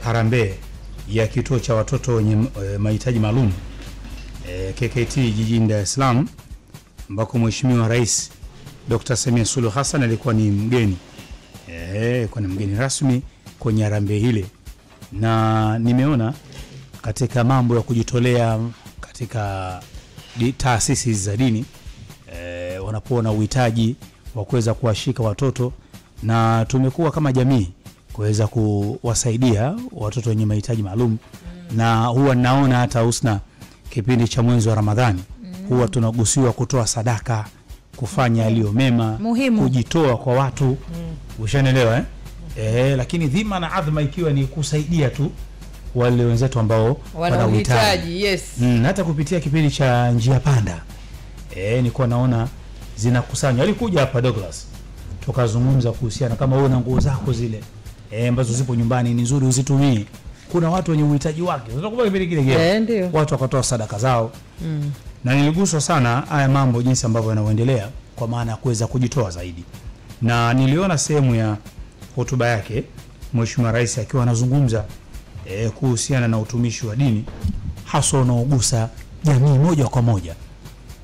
harambee ya kituo cha watoto wenye mahitaji maalum KKT jijini Dar es Salaam, ambako Mheshimiwa Rais Dr. Samia Suluhu Hassan alikuwa ni mgeni kwa ni mgeni rasmi kwenye harambee ile. Na nimeona katika mambo ya kujitolea katika taasisi za dini wanapoona uhitaji wa kuweza kuwashika watoto, na tumekuwa kama jamii kuweza kuwasaidia watoto wenye mahitaji maalum. Na huwa naona hata Husna kipindi cha mwezi wa Ramadhani huwa tunagusiwa kutoa sadaka, kufanya yaliyo mema, kujitoa kwa watu. Ushanielewa lakini dhima na adhma ikiwa ni kusaidia tu wale wenzetu ambao wana uhitaji. Yes. Hata kupitia kipindi cha Njia Panda nilikuwa naona zinakusanywa. Alikuja hapa Douglas tukazungumza kuhusiana kama wewe na nguo zako zile ambazo zipo nyumbani ni nzuri uzitumie. Kuna watu wenye uhitaji wake. Unakumbuka kipindi kile watu wakatoa sadaka zao. Na niliguswa sana haya mambo jinsi ambavyo yanaendelea kwa maana ya kuweza kujitoa zaidi. Na niliona sehemu ya hotuba yake Mheshimiwa Rais akiwa anazungumza kuhusiana na utumishi wa dini hasa unaogusa jamii moja kwa moja.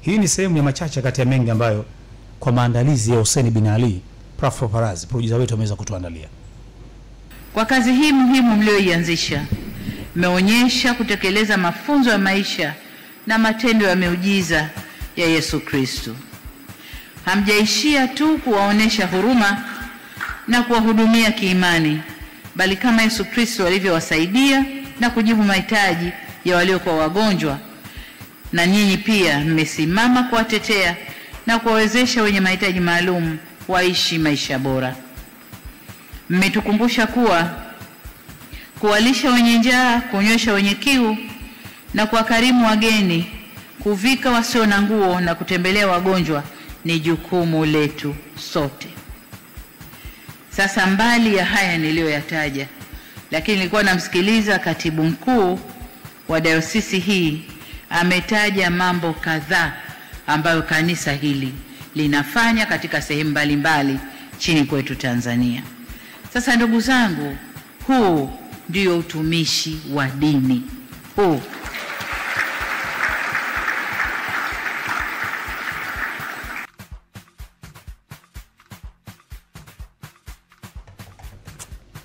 Hii ni sehemu ya machache kati ya mengi ambayo kwa maandalizi ya Hussein bin Ali Prof. Farazi producer wetu ameweza kutuandalia. Kwa kazi hii muhimu mlioianzisha, mmeonyesha kutekeleza mafunzo ya maisha na matendo ya miujiza ya Yesu Kristo. Hamjaishia tu kuwaonesha huruma na kuwahudumia kiimani, bali kama Yesu Kristo alivyowasaidia na kujibu mahitaji ya waliokuwa wagonjwa, na nyinyi pia mmesimama kuwatetea na kuwawezesha wenye mahitaji maalum waishi maisha bora. Mmetukumbusha kuwa kuwalisha wenye njaa, kunywesha wenye kiu na kuwakarimu wageni, kuvika wasio na nguo na kutembelea wagonjwa ni jukumu letu sote. Sasa mbali ya haya niliyoyataja, lakini nilikuwa namsikiliza katibu mkuu wa dayosisi hii ametaja mambo kadhaa ambayo kanisa hili linafanya katika sehemu mbalimbali chini kwetu Tanzania. Sasa ndugu zangu, huu ndio utumishi wa dini. Huu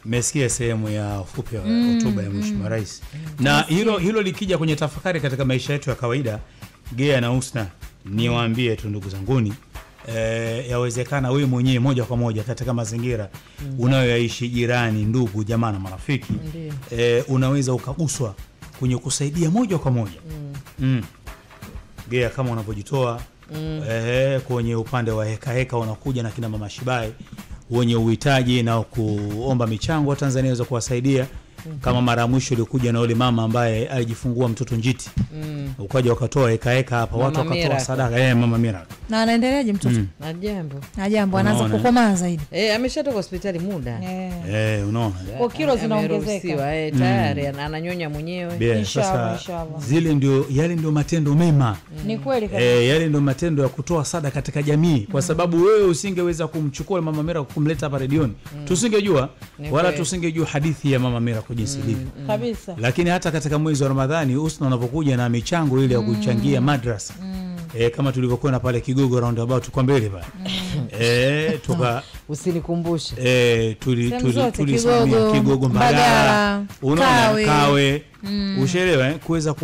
Mmesikia sehemu ya ufupi wa hotuba ya Mheshimiwa Rais. Na hilo likija kwenye tafakari katika maisha yetu ya kawaida, Gea na Husna, niwaambie tu ndugu zanguni, yawezekana wewe mwenyewe moja kwa moja katika mazingira unayoishi, jirani, ndugu, jamaa na marafiki, unaweza ukaguswa kwenye kusaidia moja kwa moja. Gea kama unapojitoa kwenye upande wa heka unakuja na kina mama Shibai wenye uhitaji na kuomba michango wa Tanzania waweza kuwasaidia. Kama mara mwisho ilikuja na yule mama ambaye alijifungua mtoto njiti. Ukaja wakatoa heka hapa, watu wakatoa sadaka. Mama Mira. Na anaendeleaje mtoto? Na jambo anaanza kukomaa zaidi. Ameshatoka hospitali muda. Unaona. Kwa kilo zinaongezeka. Tayari ananyonya mwenyewe. Inshallah. Zile ndio yale ndio matendo mema. Ni kweli kabisa. Yale ndio matendo ya kutoa sadaka katika jamii, kwa sababu wewe usingeweza kumchukua Mama Mira kumleta hapa redioni. Tusingejua wala tusingejua hadithi ya Mama Mira kwa jinsi ilivyo. Kabisa. Lakini hata katika mwezi wa Ramadhani Husna unapokuja na michango ile ya kuchangia madrasa. Kama tulivyokuwa pale Kigogo roundabout kwa mbele pale. Usinikumbushe. Tulisimamia Kigogo Mbagala. Unaona Kawe. Ushaelewa kuweza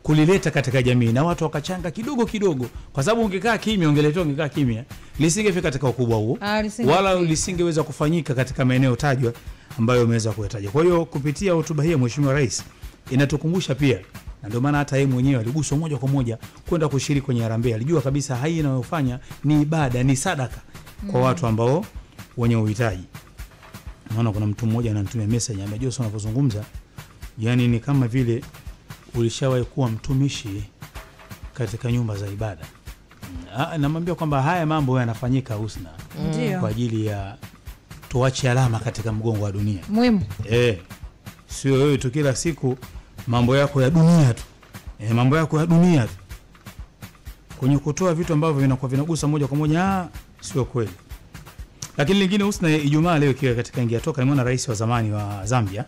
kulileta katika jamii na watu wakachanga kidogo kidogo, kwa sababu ungekaa kimya lisingefika katika ukubwa huo, wala lisingeweza kufanyika katika maeneo tajwa ambayo umeweza kuyataja. Kwa hiyo kupitia hotuba hii ya Mheshimiwa Rais inatukumbusha pia, na ndio maana hata yeye mwenyewe aliguswa moja kwa moja kwenda kushiriki kwenye harambee. Alijua kabisa hii inayofanya ni ibada, ni sadaka kwa watu ambao wenye uhitaji. Maana kuna mtu mmoja ananitumia message, amejua sana unapozungumza, yani ni kama vile ulishawahi kuwa mtumishi katika nyumba za ibada. Namwambia kwamba haya mambo yanafanyika Husna kwa ajili ya tuache alama katika mgongo wa dunia. Muhimu. Sio wewe tu kila siku mambo yako ya dunia tu. Mambo yako ya dunia tu. Kwenye kutoa vitu ambavyo vinakuwa vinagusa moja kwa moja, sio kweli. Lakini lingine Husna, Ijumaa leo ikiwa katika ingia toka, nimeona rais wa zamani wa Zambia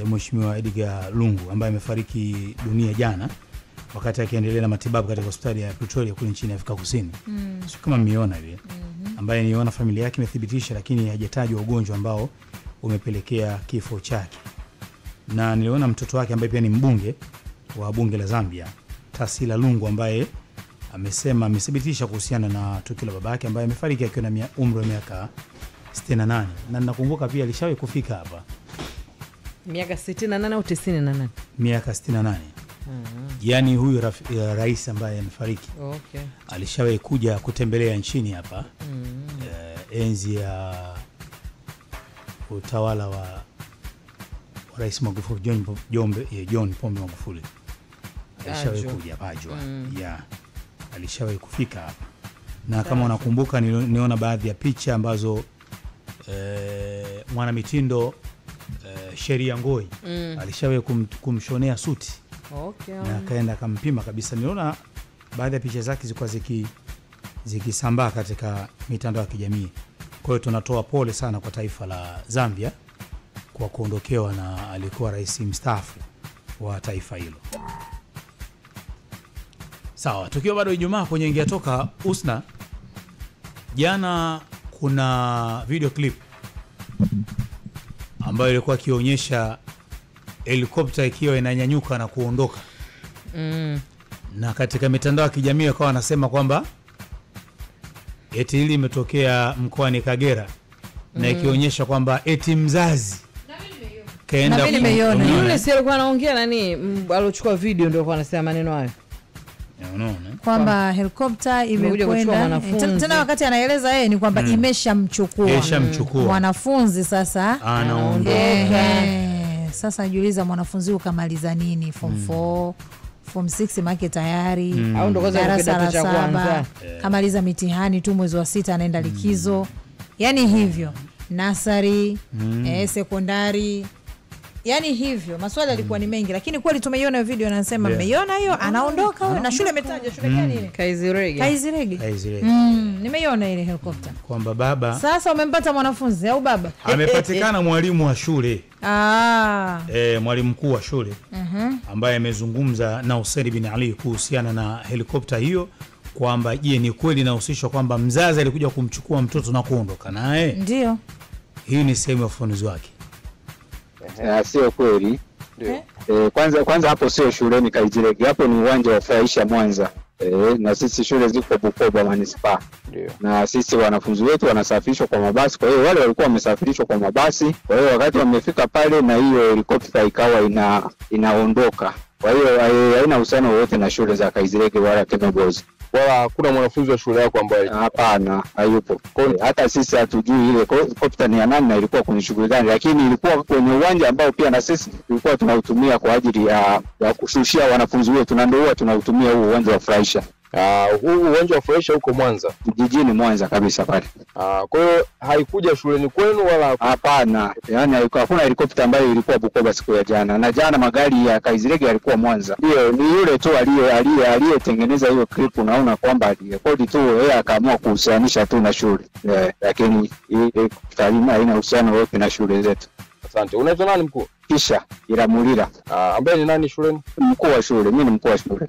Mheshimiwa Edgar Lungu ambaye amefariki dunia jana wakati akiendelea na matibabu katika hospitali ya Pretoria kule nchini Afrika Kusini. Sio kama mmeona hivi. Ambaye niona familia yake imethibitisha, lakini hajatajwa ugonjwa ambao umepelekea kifo chake. Na niliona mtoto wake ambaye pia ni mbunge wa bunge la Zambia, Tasila Lungu, ambaye amesema amethibitisha kuhusiana na tukio la babake ambaye amefariki akiwa na umri wa miaka 68. Na ninakumbuka pia alishawahi kufika hapa. Miaka 68 au 98? Miaka 68. Yaani huyu rais ambaye amefariki. Okay. Alishawahi kuja kutembelea nchini hapa. Enzi ya utawala wa Rais Magufuli, John Pombe Magufuli. Alishawahi kuja Pajwa. Alishawahi kufika hapa. Na kama unakumbuka niona baadhi ya picha ambazo mwanamitindo Sheria Ngoi alishawahi kumshonea suti. Okay. Na akaenda akampima kabisa. Niona baadhi ya picha zake zilikuwa zikisambaa katika mitandao ya kijamii. Kwa hiyo tunatoa pole sana kwa taifa la Zambia kwa kuondokewa na alikuwa rais mstaafu wa taifa hilo. Sawa, tukiwa bado Ijumaa kwenye ingia toka Husna, jana kuna video clip ambayo ilikuwa kionyesha helikopta ikiwa inanyanyuka na kuondoka. Na katika mitandao ya kijamii wakawa wanasema kwamba eti hili imetokea mkoani Kagera. Na ikionyesha kwamba eti mzazi kaenda yule si alikuwa anaongea nani alochukua video ndio alikuwa anasema maneno hayo. Unaona kwamba helikopta imekwenda tena, wakati anaeleza yeye ni kwamba imeshamchukua mwanafunzi. Sasa anaondoka. Sasa najiuliza mwanafunzi ukamaliza nini, form 4 form 6 make tayari au ndo kwanza kidato cha kwanza, kamaliza mitihani tu mwezi wa 6 anaenda likizo. Yani hivyo nasari sekondari, yani hivyo maswali yalikuwa ni mengi. Lakini kweli tumeiona video na nasema mmeiona hiyo, anaondoka huyo na shule imetaja shule gani ile? Kaizirege. Nimeiona ile helicopter kwamba baba sasa umempata mwanafunzi au baba amepatikana mwalimu wa shule mwalimu mkuu wa shule ambaye amezungumza na Hussein bin Ali kuhusiana na helikopta hiyo, kwamba je, ni kweli inahusishwa kwamba mzazi alikuja kumchukua mtoto na kuondoka naye? Ndio. Hii ni sehemu ya ufafanuzi wake. Sio kweli. Kwanza hapo sio shuleni Kaizirege, hapo ni uwanja wa Faisha Mwanza. Na sisi shule ziko Bukoba Manispaa. Na sisi wanafunzi wetu wanasafirishwa kwa mabasi, kwa hiyo wale walikuwa wamesafirishwa kwa mabasi. Kwa hiyo wakati wamefika pale na hiyo helikopta ikawa inaondoka. Kwa hiyo haina uhusiano wowote na shule za Kaizirege wala Kemebozi. Wala hakuna mwanafunzi wa shule yako ambaye? Hapana, hayupo. Hata sisi hatujui ile helikopta ni ya nani na ilikuwa kwenye shughuli gani, lakini ilikuwa kwenye uwanja ambao pia na sisi tulikuwa tunautumia kwa ajili ya kushushia wanafunzi wetu, na ndio huwa tunautumia huu uwanja wa Faisha. Huu uwanja wa Faisha huko Mwanza, jijini Mwanza kabisa pale. Kwa hiyo haikuja shuleni kwenu wala? Hapana, yani hakuna helikopta ambayo ilikuwa Bukoba siku ya jana, na jana magari ya Kaizirege yalikuwa Mwanza. Ndio, ni yule tu aliyetengeneza hiyo clip, unaona kwamba alirekodi tu yeye akaamua kuhusianisha tu na shule. Lakini hii taarifa haina uhusiano wote na shule zetu. Asante. Unaitwa nani mkuu? Kisha Iramulira. Ambaye ni nani shuleni? Mkuu wa shule, mimi ni mkuu wa shule.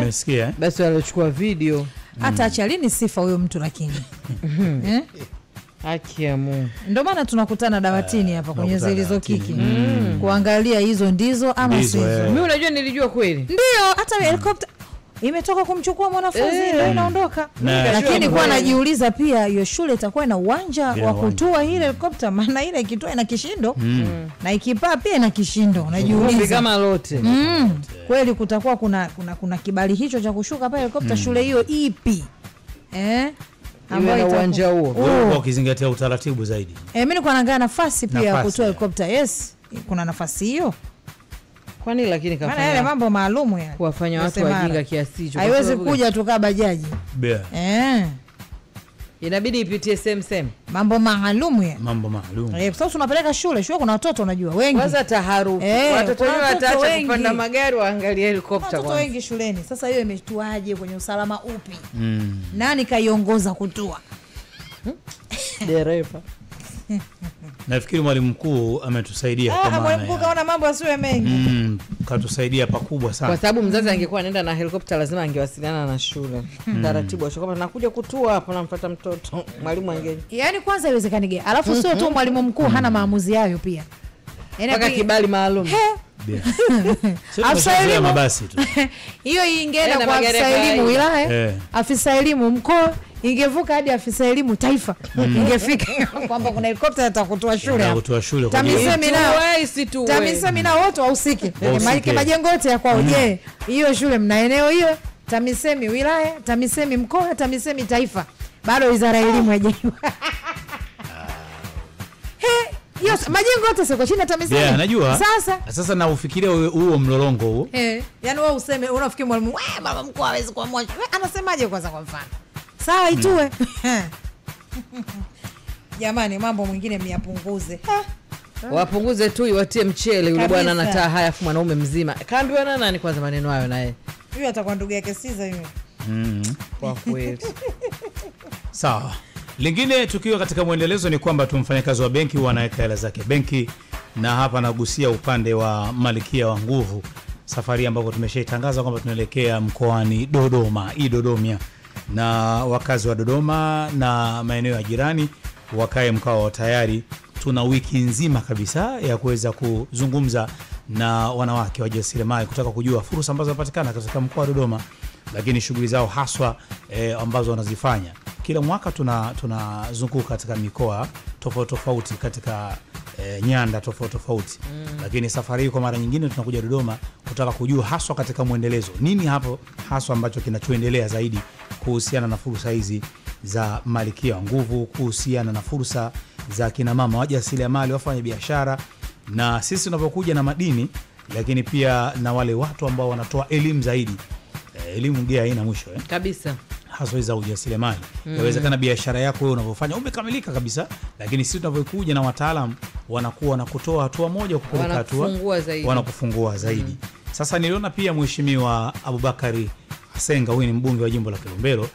Umesikia? Basi alichukua video. Hata acha lini sifa huyo mtu lakini. Haki ya Mungu. Ndio maana tunakutana dawatini hapa kwenye Zilizokiki. Kuangalia hizo ndizo ama sio. Mimi unajua nilijua kweli. Ndio, hata helicopter imetoka kumchukua mwanafunzi ndio inaondoka. Lakini kwa najiuliza pia hiyo shule itakuwa na uwanja wa kutua ile helicopter, maana ile ikitoa ina kishindo na ikipaa pia ina kishindo. Unajiuliza kama lote. Kweli kutakuwa kuna kibali hicho cha kushuka pale helicopter shule hiyo ipi? Ambayo uwanja huo. Kwa ukizingatia utaratibu zaidi. Mimi nilikuwa naangalia nafasi pia ya kutoa helicopter. Yes, kuna nafasi hiyo. Kwani lakini kafanya. Maana yale mambo maalumu ya kuwafanya watu wajinga kiasi hicho. Haiwezi kuja tu kama bajaji. Inabidi ipitie same. Mambo maalum ya. Mm. Kwa sababu tunapeleka shule kuna watoto unajua wengi. Kwanza taharuki. Watoto wataacha kupanda magari waangalie helikopta watoto wengi shuleni. Sasa hiyo imetuaje kwenye usalama upi? Nani kaiongoza kutua? Dereva. Nafikiri mwalimu mkuu ametusaidia kwa maana. Mwalimu mkuu kaona mambo yasiwe mengi. Katusaidia pakubwa sana. Kwa sababu mzazi angekuwa anaenda na helikopta lazima angewasiliana na shule. Taratibu wa kwamba nakuja kutua hapo namfuata mtoto. Mwalimu angeje. Yaani kwanza haiwezekani. Alafu sio tu mwalimu mkuu hana maamuzi hayo pia. Paka kibali maalum. Afisa elimu mabasi tu. Hiyo ingeenda kwa afisa elimu wilaya, afisa elimu mkoa, ingevuka hadi afisa elimu taifa. Ingefika kwamba kuna helikopta atakutoa shule hapo. TAMISEMI na wote wahusike. Maana majengo yote ya kwao. Je, hiyo shule mna eneo hiyo? TAMISEMI wilaya, TAMISEMI mkoa, TAMISEMI taifa. Bado wizara ya elimu haijawa. Yes, majengo yote sio chini TAMISEMI. Yeah, najua. Sasa na ufikirie huo mlolongo huo. Yaani wewe useme unafikiri mwalimu, baba mkuu hawezi kuamua. Anasemaje kwanza kwa mfano? Sawa itue. Jamani mambo mwingine myapunguze. Wapunguze tu iwatie mchele yule bwana anataa haya afu mwanaume mzima. Kaambiwa na nani kwanza maneno hayo naye? Huyo atakuwa ndugu yake Siza yule. Kwa kweli. Sawa. Lingine tukiwa katika muendelezo ni kwamba tumfanyakazi wa benki wanaweka hela zake benki, na hapa nagusia upande wa Malkia wa Nguvu, safari ambapo tumeshaitangaza kwamba tunaelekea mkoani Dodoma, Dodomia, na wakazi wa Dodoma na maeneo ya jirani wakae mkao tayari. Tuna wiki nzima kabisa ya kuweza kuzungumza na wanawake wajasiriamali kutaka kujua fursa ambazo zinapatikana katika mkoa wa Dodoma, lakini shughuli zao haswa ambazo wanazifanya. Kila mwaka tunazunguka katika mikoa tofauti katika nyanda tofauti. Lakini safari hii kwa mara nyingine tunakuja Dodoma kutaka kujua haswa katika muendelezo nini hapo haswa ambacho kinachoendelea zaidi kuhusiana na fursa hizi za Malkia wa Nguvu, kuhusiana na fursa za kina mama wajasiriamali, wafanya biashara, na sisi tunapokuja na madini, lakini pia na wale watu ambao wanatoa elimu zaidi. Elimu ndio haina mwisho kabisa. Haswa za ujasiriamali. Inawezekana biashara yako wewe unavyofanya umekamilika kabisa, lakini sisi tunapokuja na wataalamu wanakuwa na kutoa hatua moja kupeleka hatua, wanakufungua zaidi. Sasa niliona pia Mheshimiwa Abubakari Asenga, huyu ni mbunge wa jimbo la Kilombero,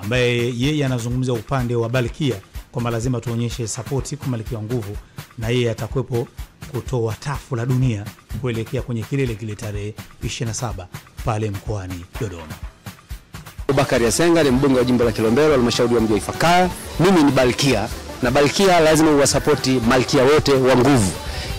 ambaye yeye anazungumza upande wa Malkia kwamba lazima tuonyeshe support kwa Malkia wa Nguvu, na yeye atakuepo kutoa tafu la dunia kuelekea kwenye kile tarehe 27 pale mkoani Dodoma. Abubakari Asenga ni mbunge wa jimbo la Kilombero, halmashauri ya mji wa Ifakara. Mimi ni Malkia, na Malkia lazima uwasapoti Malkia wote wa nguvu.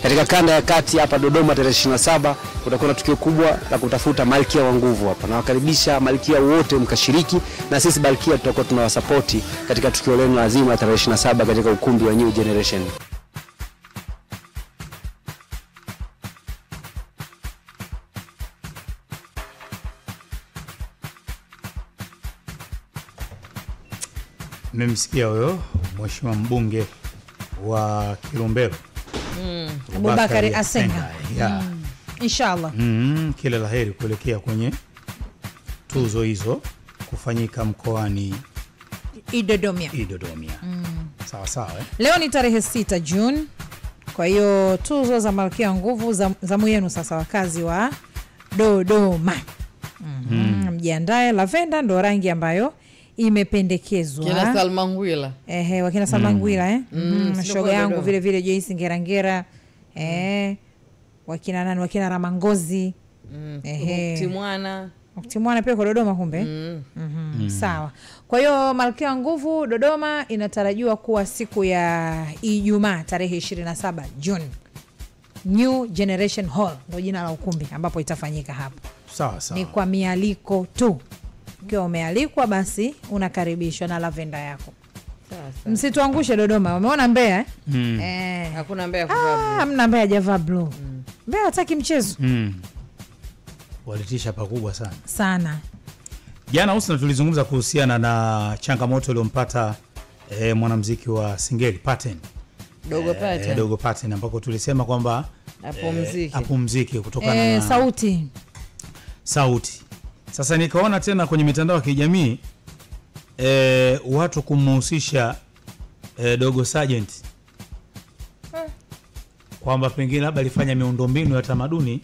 Katika kanda ya kati hapa Dodoma tarehe 27 kutakuwa na tukio kubwa la kutafuta Malkia wa Nguvu hapa. Na wakaribisha Malkia wote mkashiriki, na sisi Malkia tutakuwa tunawasapoti katika tukio lenu lazima tarehe 27 katika ukumbi wa New Generation. Mmemsikia huyo Mheshimiwa mbunge wa Kilombero, Abubakari Asenga. Inshallah. Kila laheri kuelekea kwenye tuzo hizo kufanyika mkoani Dodomia. Sawa. Leo ni tarehe 6 June. Kwa hiyo tuzo za Malkia wa Nguvu za mwenu sasa wakazi wa Dodoma. Mjiandae, lavenda ndo rangi ambayo imependekezwa. Kina Salma Ngwila. Wakina Salma Ngwila shoga yangu vile Joyce Ngerangera. Wakina nani, wakina Ramangozi. Timwana pia kwa Dodoma kumbe. Sawa. Kwa hiyo Malkia wa Nguvu Dodoma inatarajiwa kuwa siku ya Ijumaa tarehe 27 June. New Generation Hall ndio jina la ukumbi ambapo itafanyika hapo. Sawa. Ni kwa mialiko tu. Ukiwa umealikwa basi unakaribishwa na lavenda yako. Msituangushe Dodoma. Umeona Mbeya hakuna Mbeya kuvaa blue. Hamna Mbeya javaa blue. Mbeya hataki mchezo. Walitisha pakubwa sana. Jana usiku tulizungumza kuhusiana na changamoto iliyompata mwanamuziki wa Singeli Pattern. Dogo Pattern ambako tulisema kwamba apumziki kutokana na sauti. Sasa nikaona tena kwenye mitandao ya kijamii watu kumhusisha Dogo Sergeant kwamba pengine labda alifanya miundombinu ya tamaduni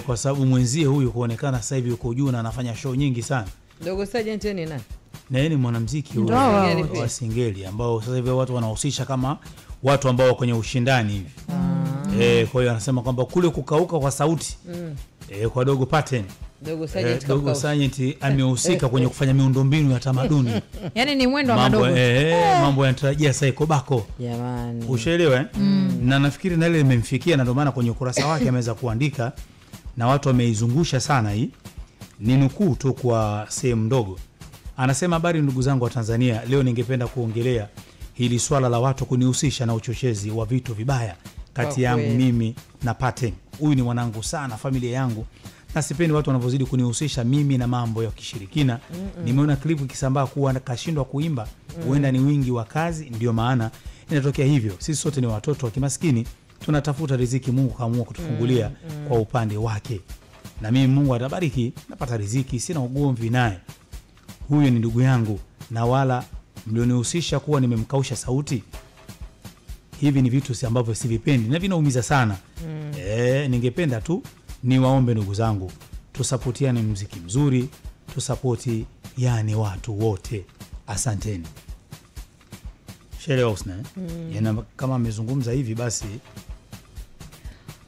kwa sababu mwenzie huyu kuonekana sasa hivi yuko juu na anafanya show nyingi sana. Dogo Sergeant ni nani? Na yeye ni mwanamuziki wa Singeli ambao sasa hivi watu wanahusisha kama watu ambao kwenye ushindani hivi. Kwa hiyo anasema kwamba kule kukauka kwa sauti kwa Dogo Pattern, Dogo Sergeant amehusika kwenye kufanya miundombinu ya tamaduni. Yaani ni mwendo wa madogo. Mambo yanatarajia sasa iko bako. Jamani. Ushaelewa Na nafikiri na ile imemfikia na ndio maana kwenye ukurasa wake ameweza kuandika na watu wameizungusha sana hii. Ni nukuu tu kwa sehemu ndogo. Anasema, habari ndugu zangu wa Tanzania, leo ningependa kuongelea hili swala la watu kunihusisha na uchochezi wa vitu vibaya kati yangu mimi na Pattern. Huyu ni mwanangu sana, familia yangu. Na sipendi watu wanavyozidi kunihusisha mimi na mambo ya kishirikina. Nimeona klipu ikisambaa kuwa kashindwa kuimba, huenda ni wingi wa kazi ndio maana inatokea hivyo. Sisi sote ni watoto wa kimaskini, tunatafuta riziki, Mungu kaamua kutufungulia kwa upande wake. Na mimi Mungu atabariki, napata riziki, sina ugomvi naye. Huyu ni ndugu yangu na wala mlionihusisha kuwa nimemkausha sauti. Hivi ni vitu ambavyo sivipendi na vinaumiza sana. Ningependa tu niwaombe ndugu zangu, tusapotiane muziki mzuri, tusapoti yani watu wote. Asanteni. Sherehe Osna. Yana kama amezungumza hivi basi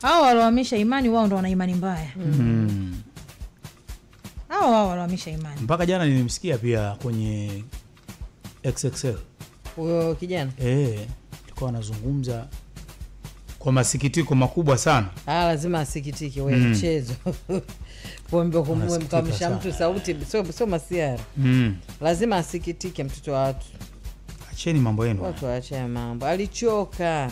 hao waliohamisha imani wao ndo wana imani mbaya. Hao waliohamisha imani. Mpaka jana nilimsikia pia kwenye XXL. Huyo kijana? Alikuwa anazungumza kwa masikitiko makubwa sana. Lazima asikitike wewe mchezo. Pombe kumkamsha mtu sauti sio masiara. Lazima asikitike mtoto wa watu. Acheni mambo yenu. Watu waache mambo. Alichoka.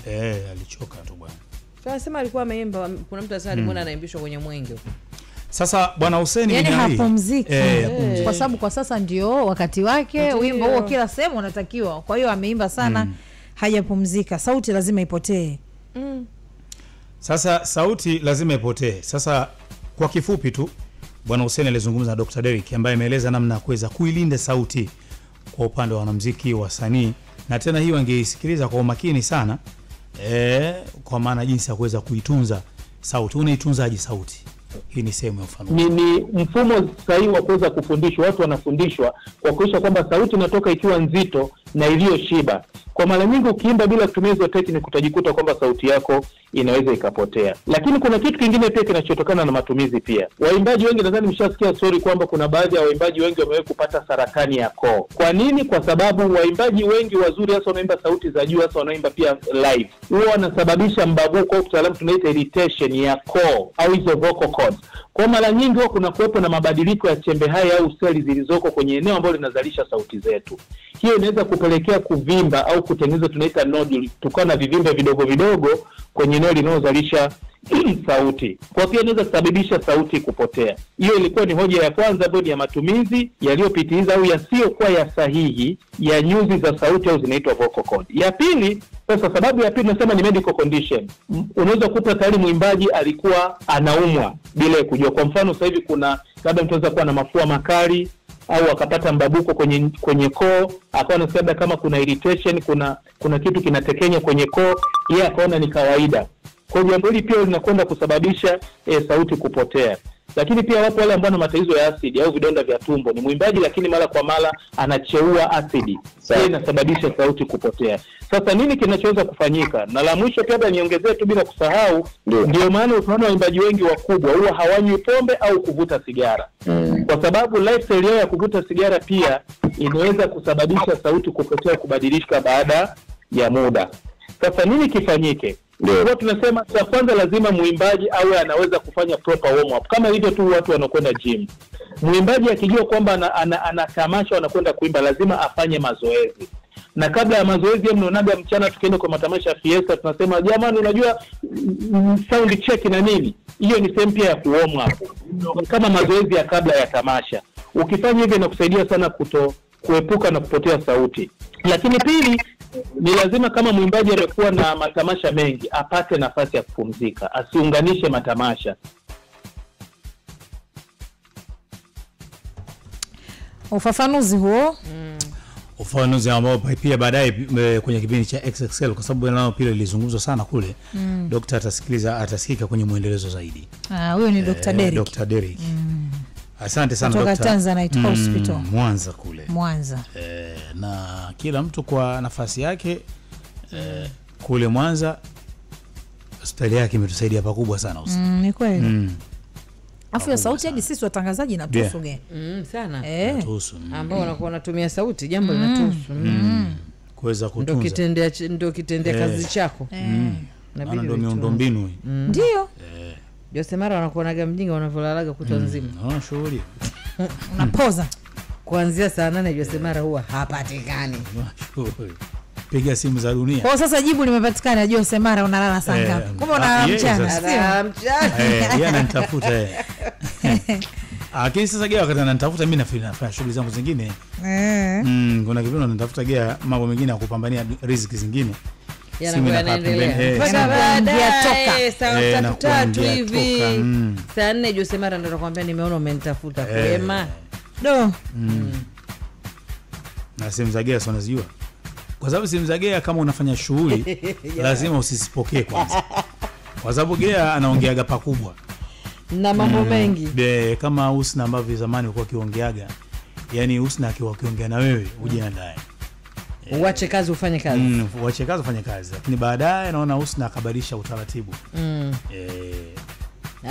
Alichoka tu bwana. Tunasema alikuwa ameimba, kuna mtu asali muona anaimbishwa kwenye mwenge. Sasa bwana Hussein yani hapumziki. Kwa sababu kwa sasa ndio wakati wake, wimbo huo kila sehemu unatakiwa. Kwa hiyo ameimba sana, hajapumzika. Sauti lazima ipotee. Sasa sauti lazima ipotee. Sasa kwa kifupi tu bwana Hussein alizungumza na Dr. Derrick ambaye ameeleza namna ya kuweza kuilinda sauti kwa upande wa wanamuziki, wasanii, na tena hiyo angeisikiliza kwa umakini sana kwa maana jinsi ya kuweza kuitunza sauti. Unaitunzaje sauti? Hii ni sehemu ya ufanuzi. Ni mfumo sahihi wa kuweza kufundishwa. Watu wanafundishwa kwa kuhakikisha kwamba sauti inatoka ikiwa nzito na iliyoshiba. Kwa mara nyingi ukiimba bila kutumia hizo technique utajikuta kwamba sauti yako inaweza ikapotea. Lakini kuna kitu kingine pia kinachotokana na matumizi pia. Waimbaji wengi, nadhani mshasikia story kwamba kuna baadhi ya waimbaji wengi wamewahi kupata saratani ya koo. Kwa nini? Kwa sababu waimbaji wengi wazuri, hasa wanaimba sauti za juu, hasa wanaimba pia live, huwa wanasababisha mbabuko, kitaalamu tunaita irritation ya koo au hizo vocal cords. Kwa mara nyingi huwa kuna kuwepo na mabadiliko ya chembe hai au seli zilizoko kwenye eneo ambalo linazalisha sauti zetu. Hiyo inaweza kupelekea kuvimba au kutengeneza tunaita nodule, tukana na vivimbe vidogo vidogo kwenye eneo linalozalisha sauti. Kwa pia inaweza kusababisha sauti kupotea. Hiyo ilikuwa ni hoja ya kwanza ambayo ni ya matumizi yaliyopitiliza au yasiyokuwa ya sahihi ya nyuzi za sauti au zinaitwa vocal cord. Ya pili, sasa sababu ya pili nasema ni medical condition. Unaweza kukuta tayari mwimbaji alikuwa anaumwa bila kujua. Kwa mfano sasa hivi kuna labda mtu anaweza kuwa na mafua makali au akapata mbabuko kwenye koo, akawa anasikia kama kuna irritation, kuna kitu kinatekenya kwenye koo, yeye akaona ni kawaida. Kwa jambo hili pia linakwenda kusababisha sauti kupotea. Lakini pia wapo wale ambao wana matatizo ya asidi au vidonda vya tumbo. Ni mwimbaji lakini mara kwa mara anacheua asidi. Hiyo inasababisha sauti kupotea. Sasa nini kinachoweza kufanyika? Na la mwisho pia niongezee tu bila kusahau, ndio maana utaona waimbaji wengi wakubwa huwa hawanywi pombe au kuvuta sigara. Kwa sababu lifestyle yao ya kuvuta sigara pia inaweza kusababisha sauti kupotea, kubadilika baada ya muda. Sasa nini kifanyike? Kwa tunasema cha kwanza lazima muimbaji awe anaweza kufanya proper warm up. Kama hivyo tu watu wanakwenda gym. Muimbaji akijua kwamba ana tamasha wanakwenda kuimba, lazima afanye mazoezi. Na kabla ya mazoezi mnaonaga mchana tukienda kwa matamasha ya Fiesta tunasema jamani, unajua sound check na nini? Hiyo ni sehemu pia ya warm up. Kama mazoezi ya kabla ya tamasha. Ukifanya hivyo inakusaidia sana kuepuka na kupotea sauti. Lakini pili, ni lazima kama mwimbaji amekuwa na matamasha mengi apate nafasi ya kupumzika, asiunganishe matamasha. Ufafanuzi huo ufafanuzi ambao pia baadaye kwenye kipindi cha XXL, kwa sababu nao pia lilizungumzwa sana kule. Dr. atasikika kwenye muendelezo zaidi. Huyo ni Dr. Derek. Dr. Derek. Asante sana Dr. Tanzanite Hospital. Mwanza kule. Mwanza. Na kila mtu kwa nafasi yake kule Mwanza hospitali yake imetusaidia pakubwa sana usiku. Ni kweli. Afu ya sauti hadi sisi watangazaji natusu gani? Sana. Natusu. Ambao wanakuwa wanatumia sauti jambo linatusu. Kuweza kutunza. Ndio kitendea kazi chako. Maana ndio miundombinu. Ndio. Jose Mara wanakuonaga mjinga wanavyolalaga kutwa nzima. Shughuli. Unapoza. Kuanzia saa 8 Jose Mara huwa hapatikani. Piga simu za dunia. Kwa sasa jibu limepatikana, Jose Mara unalala saa ngapi? Kumbe una mchana. Mchana. Ananitafuta. Lakini sasa Gea wakati ananitafuta mimi nafanya shughuli zangu zingine. Kuna kipindi ananitafuta Gea mambo mengine ya kupambania riziki zingine. Yanaendelea. Mpaka baadaye saa 3 hivi. Saa 4 Jose Mara ndo anakuambia nimeona umenitafuta kwema. Na simu za Gea unazijua. Kwa sababu simu za Gea kama unafanya shughuli lazima usisipokee kwanza. Kwa sababu Gea anaongeaga pakubwa na mambo mengi. Kama Husna ambavyo zamani ulikuwa ukiongeaga. Yaani Husna akiongea na wewe ujiandae. Uache kazi ufanye kazi. Uache kazi ufanye kazi. Lakini baadaye naona Husna akabadilisha utaratibu.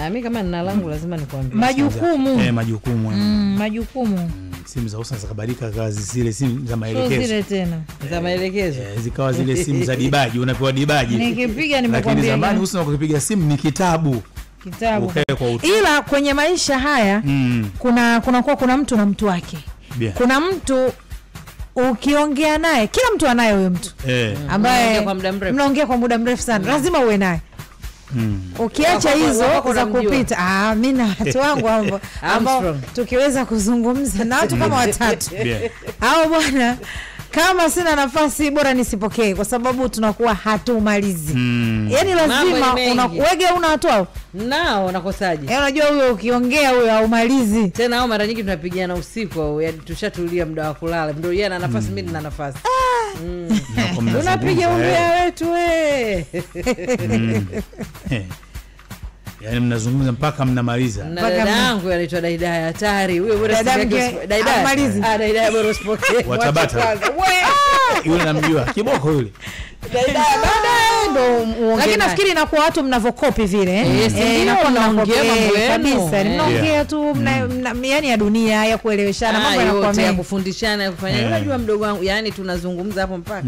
Mimi kama nina langu lazima nikwambie. Majukumu. Majukumu. Majukumu. Simu za Husna zikabadilika kazi zile simu za maelekezo. Zile tena. Za maelekezo. Zikawa zile simu za dibaji, unapewa dibaji. Nikipiga nimekwambia. Lakini zamani Husna ukipiga simu ni kitabu. Ila kwenye maisha haya kuna mtu na mtu wake. Kuna mtu ukiongea naye, kila mtu anaye huyo mtu ambaye mnaongea kwa muda mrefu sana, lazima uwe naye. Ukiacha hizo za kupita, mimi na watu wangu ambao tukiweza kuzungumza na watu kama watatu hao bwana, kama sina nafasi bora nisipokee, kwa sababu tunakuwa hatumalizi. Yaani lazima unakuwege unatoa nao unakosaje? Unajua huyo ukiongea huyo haumalizi. Tena hao mara nyingi tunapigiana usiku au yaani tushatulia muda wa kulala. Ndio yeye ana nafasi, mimi nina nafasi. Tunapiga umbea wetu Yaani mnazungumza mpaka mnamaliza. Dada yangu anaitwa Daida hatari. Huyo bora Daida malizi. Daida bora usipokee. Watabata. Yule namjua. Kiboko yule. Daida baadaye ndo lakini nafikiri inakuwa watu mnavokopi vile inakuwa mnaongea mambo kabisa. Mnaongea tu yani ya dunia ya kueleweshana, mambo yanakuwa mengi ya kufundishana, ya kufanya. Unajua mdogo wangu, yani tunazungumza hapo mpaka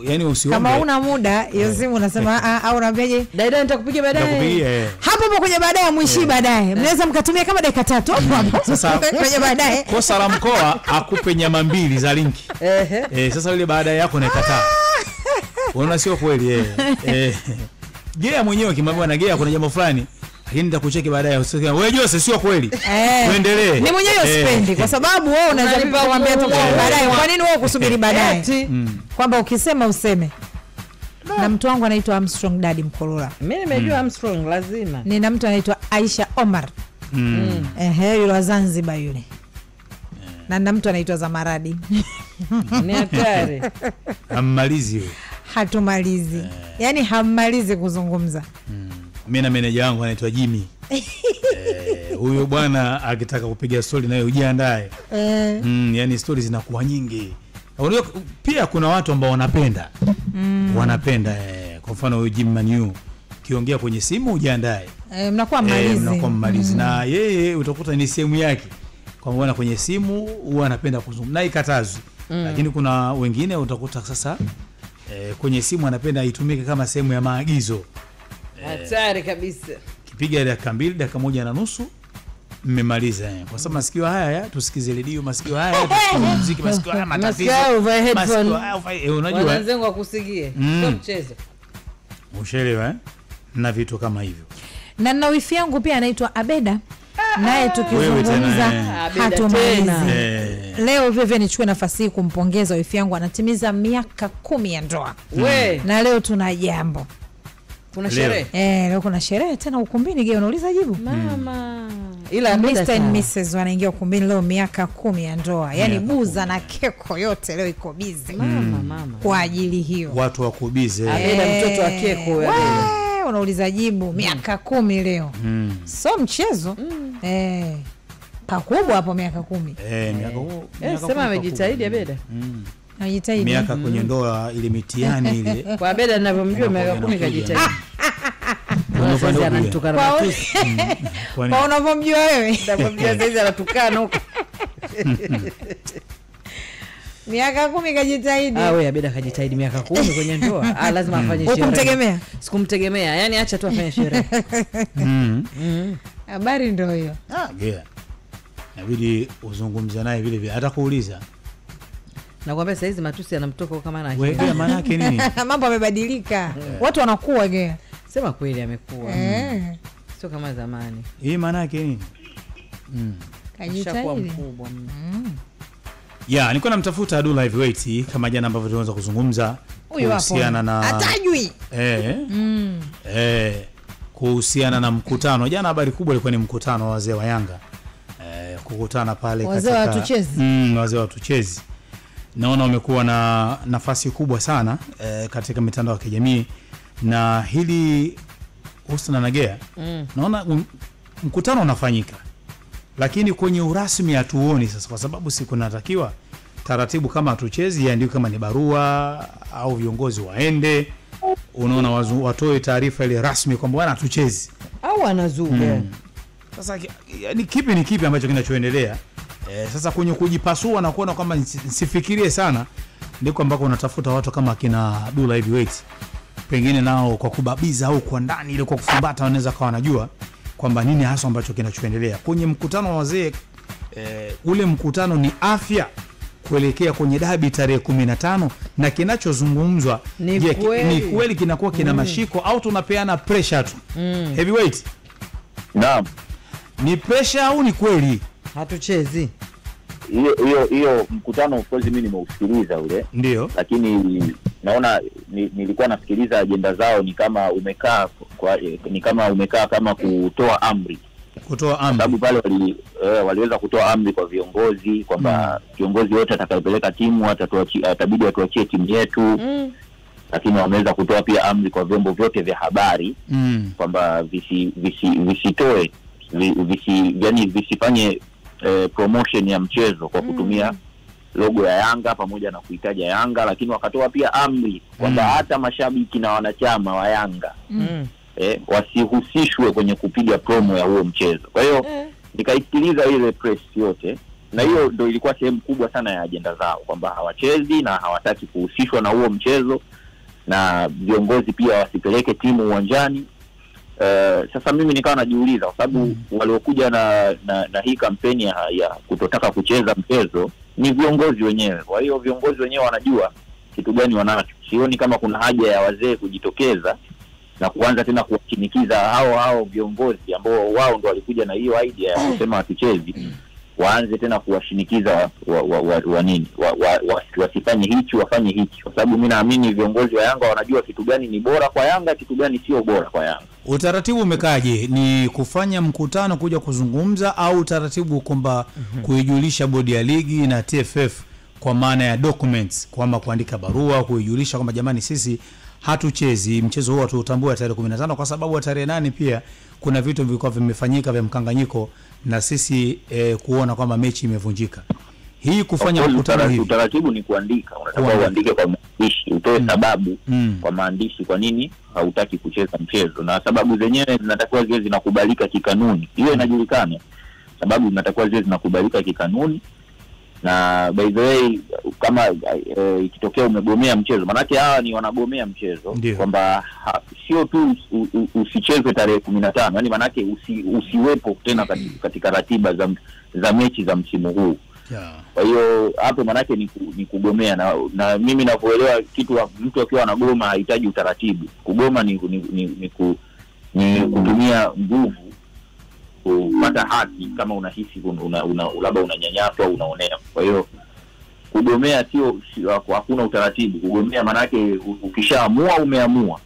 yani usiombe. Kama una muda hiyo simu unasema au unaambiaje, Daida nitakupigia baadaye. Hapo kwenye baadaye mwishi baadaye. Mnaweza mkatumia kama dakika 3 hapo. Sasa kwenye baadaye kosa la mkoa akupe nyama 2 za linki. Sasa ile baadaye yako naikataa. Unaona sio kweli Gea mwenyewe kimwambia na Gea kuna jambo fulani, lakini nitakucheki baadaye. Wewe Jose sio kweli. Tuendelee. Ni mwenyewe sipendi kwa sababu wewe unaweza kumwambia tu baadaye. Kwa nini wewe kusubiri baadaye? Kwamba ukisema useme. Na mtu wangu anaitwa Armstrong Daddy Mkolula. Mimi nimejua Armstrong lazima. Nina mtu anaitwa Aisha Omar. Yule wa Zanzibar yule. Na mtu anaitwa Zamaradi. Ni hatari. Hammalizi wewe. Hatumalizi. Yaani hammalizi kuzungumza. Mimi na meneja wangu anaitwa Jimmy. Huyo bwana akitaka kupiga story naye ujiandae. Yani story zinakuwa nyingi. Unajua pia kuna watu ambao wanapenda. Wanapenda kwa mfano huyo Jimmy Manu kiongea kwenye simu ujiandae. Mnakuwa mmalizi. Mnakuwa mmalizi na yeye utakuta ni sehemu yake. Kwa maana kwenye simu huwa anapenda kuzungumza na ikatazwi. Lakini kuna wengine utakuta sasa kwenye simu anapenda itumike kama sehemu ya maagizo. Hatari kabisa. Kipiga dakika 2, dakika 1.5 mmemaliza. Kwa sababu masikio haya tusikize redio, masikio haya tusikize muziki, masikio haya matatizo. Masikio haya unajua wanazengo wakusigie. Sio mchezo. Ushelewa na vitu kama hivyo. Na na wifi yangu pia anaitwa Abeda. Naye tukizungumza hatumalizi. Leo vivyo nichukue nafasi hii kumpongeza wifi yangu, anatimiza miaka 10 ya ndoa. Na leo tuna jambo. Kuna sherehe. Leo kuna sherehe tena ukumbini. Je, unauliza jibu? Mama. Ila Mr. and Mrs. wanaingia ukumbini leo, miaka 10 ya ndoa. Yaani buza na keko yote leo iko busy. Mama. Kwa ajili hiyo. Watu wako busy. Abeda mtoto wa keko wewe. Unauliza jibu, miaka 10 leo. So mchezo. Pakubwa hapo miaka 10. Miaka sema amejitahidi Abeda. Amejitahidi. Miaka kwenye ndoa ile mitihani ile. Kwa Abeda ninavyomjua miaka 10 kajitahidi. Sasa anatukana matusi. Kwa unavyomjua wewe? Ninavyomjua sasa anatukana huko. Miaka 10 kajitahidi. Wewe Abeda kajitahidi miaka 10 kwenye ndoa. Lazima afanye sherehe. Ukumtegemea? Sikumtegemea. Yaani acha tu afanye sherehe. Habari ndio hiyo. Inabidi uzungumze naye vile vile. Hata kuuliza. Nakwambia sasa hizi matusi yanamtoka kama ana. Wewe maana yake nini? Mambo yamebadilika. Watu wanakuwa Gea. Sema kweli amekuwa. Sio kama zamani. Hii maana yake nini? Kajitahidi mkubwa. Nilikuwa namtafuta Abdul Heavyweight kama jana ambavyo tulianza kuzungumza kuhusiana na atajui. Kuhusiana na mkutano. Jana habari kubwa ilikuwa ni mkutano wa wazee wa Yanga. Kukutana pale wazee wa tuchezi. Wazee wa tuchezi. Naona wamekuwa na nafasi kubwa sana katika mitandao ya kijamii, na hili Husna na Gea naona mkutano unafanyika, lakini kwenye urasmi hatuoni sasa, kwa sababu siku natakiwa taratibu kama hatuchezi ya ndio kama ni barua au viongozi waende, unaona watoe taarifa ile rasmi kwamba bwana hatuchezi au anazuga. Sasa ni kipi ambacho kinachoendelea? Sasa kwenye kujipasua na kuona kwamba nisifikirie sana, ndiko ambako unatafuta watu kama kina Abdul Heavyweight, pengine nao kwa kubabiza au kwa ndani ile kwa kufumbata wanaweza kawa wanajua kwamba nini hasa ambacho kinachoendelea kwenye mkutano wa wazee. Ule mkutano ni afya kuelekea kwenye dabi tarehe 15, na kinachozungumzwa ni kweli kinakuwa kina mashiko au tunapeana pressure tu? Heavyweight, naam, ni pressure au ni kweli hatuchezi? Hiyo mkutano of course mimi nimeusikiliza ule, ndio, lakini naona nilikuwa nasikiliza agenda zao ni kama umekaa kama kutoa amri, sababu pale waliweza kutoa amri kwa viongozi kwamba kiongozi wote atakayepeleka timu atabidi atuachie timu yetu. Lakini wameweza kutoa pia amri kwa vyombo vyote vya habari kwamba visitoe visifanye promotion ya mchezo kwa kutumia logo ya Yanga pamoja na kuitaja Yanga, lakini wakatoa pia amri kwamba hata mashabiki na wanachama wa Yanga wasihusishwe kwenye kupiga promo ya huo mchezo. Kwa hiyo nikaisikiliza ile press yote, na hiyo ndio ilikuwa sehemu kubwa sana ya agenda zao kwamba hawachezi na hawataki kuhusishwa na huo mchezo, na viongozi pia wasipeleke timu uwanjani. Sasa mimi nikawa najiuliza kwa sababu waliokuja na hii kampeni ya kutotaka kucheza mchezo ni viongozi wenyewe. Kwa hiyo viongozi wenyewe wanajua kitu gani wanacho. Sioni kama kuna haja ya wazee kujitokeza na kuanza tena kuwashinikiza hao viongozi ambao wao ndo walikuja na hiyo idea ya kusema hatuchezi, waanze tena kuwashinikiza wasifanye hichi wafanye hichi, kwa sababu mimi naamini viongozi wa Yanga wanajua kitu gani ni bora kwa Yanga, kitu gani sio bora kwa Yanga. Utaratibu umekaje? Ni kufanya mkutano kuja kuzungumza, au utaratibu kwamba kuijulisha bodi ya ligi na TFF kwa maana ya documents, kwamba kuandika barua kuijulisha kwamba jamani sisi hatuchezi mchezo huo, tutambue tarehe 15 kwa sababu tarehe 8 pia kuna vitu vilikuwa vimefanyika vya mkanganyiko na sisi kuona kwamba mechi imevunjika. Hii kufanya mkutano hivi, utaratibu ni kuandika, unataka uandike kwa maandishi, utoe sababu kwa maandishi kwa nini hautaki kucheza mchezo, na sababu zenyewe zinatakiwa ziwe zinakubalika kikanuni. Hiyo inajulikana, sababu zinatakiwa ziwe zinakubalika kikanuni. Na by the way kama ikitokea umegomea mchezo, manake hawa ni wanagomea mchezo kwamba sio tu usichezwe tarehe 15, yani manake usiwepo tena katika ratiba za mechi za msimu huu. Kwa hiyo hapo manake ni kugomea, na mimi ninavyoelewa kitu mtu akiwa anagoma hahitaji utaratibu. Kugoma ni kutumia nguvu kupata haki kama unahisi labda unanyanyaswa au unaonewa. Kwa hiyo kugomea sio, hakuna utaratibu. Kugomea maana yake ukishaamua umeamua,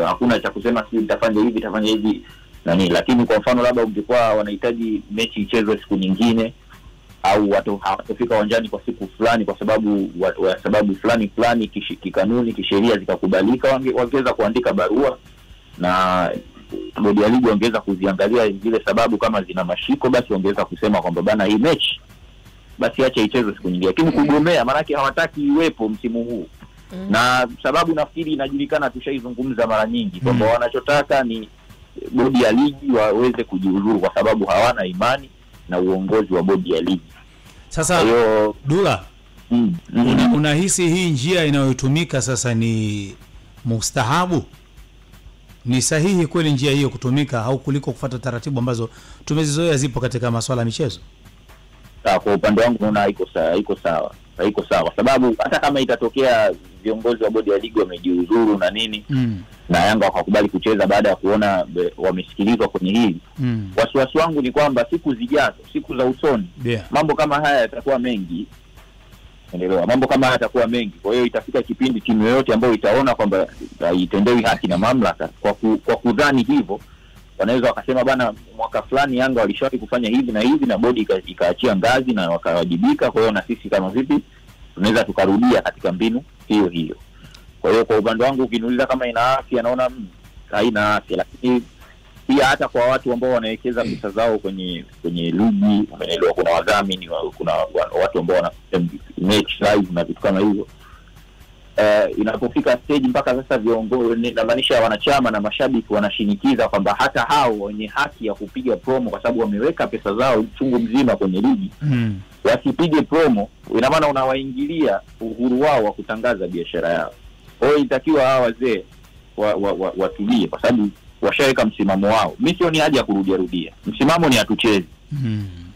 Hakuna cha kusema si nitafanya hivi nani, lakini kwa mfano labda ungekuwa wanahitaji mechi ichezwe siku nyingine au watu hawatofika uwanjani kwa siku fulani kwa sababu fulani kikanuni kisheria zikakubalika, wangeweza kuandika barua na bodi ya ligi wangeweza kuziangalia zile sababu, kama zina mashiko basi wangeweza kusema kwamba bana hii mechi basi acha ichezwe siku nyingine. Lakini kugomea maana yake hawataki iwepo msimu huu. Na sababu nafikiri inajulikana, tushaizungumza mara nyingi kwamba wanachotaka ni bodi ya ligi waweze kujiuzuru kwa sababu hawana imani na uongozi wa bodi ya ligi. Sasa Dula, unahisi hii njia inayotumika sasa ni mustahabu? Ni sahihi kweli njia hiyo kutumika au kuliko kufuata taratibu ambazo tumezizoea zipo katika masuala ya michezo? Kwa upande wangu naona haiko sawa. Sababu hata kama itatokea viongozi wa bodi ya ligi wamejiuzuru na nini na Yanga wakakubali kucheza baada ya kuona wamesikilizwa kwenye hili, wasiwasi wangu ni kwamba siku zijazo, siku za usoni, mambo kama haya yatakuwa mengi. Mambo kama haya yatakuwa mengi. Kwa hiyo itafika kipindi timu yoyote ambayo itaona kwamba haitendewi haki na mamlaka kwa kudhani hivyo, wanaweza wakasema bana mwaka fulani Yanga walishawahi kufanya hivi na hivi na bodi ikaachia ngazi na wakawajibika, kwa hiyo na sisi kama vipi tunaweza tukarudia katika mbinu hiyo. Kwa hiyo kwa upande wangu ukiniuliza kama ina afya, naona haina afya. Lakini pia hata kwa watu ambao wanawekeza pesa zao kwenye ligi, umeelewa, kuna wadhamini, kuna watu ambao wana match live na vitu kama hivyo, inapofika stage mpaka sasa viongozi na maanisha wanachama na mashabiki wanashinikiza kwamba hata hao wenye haki ya kupiga promo kwa sababu wameweka pesa zao chungu mzima kwenye ligi wasipige promo, ina maana unawaingilia uhuru wao wa kutangaza biashara yao. Kwa hiyo itakiwa hawa wazee watulie kwa sababu washaweka msimamo wao. Mimi sioni haja ya kurudia. Msimamo ni hatuchezi.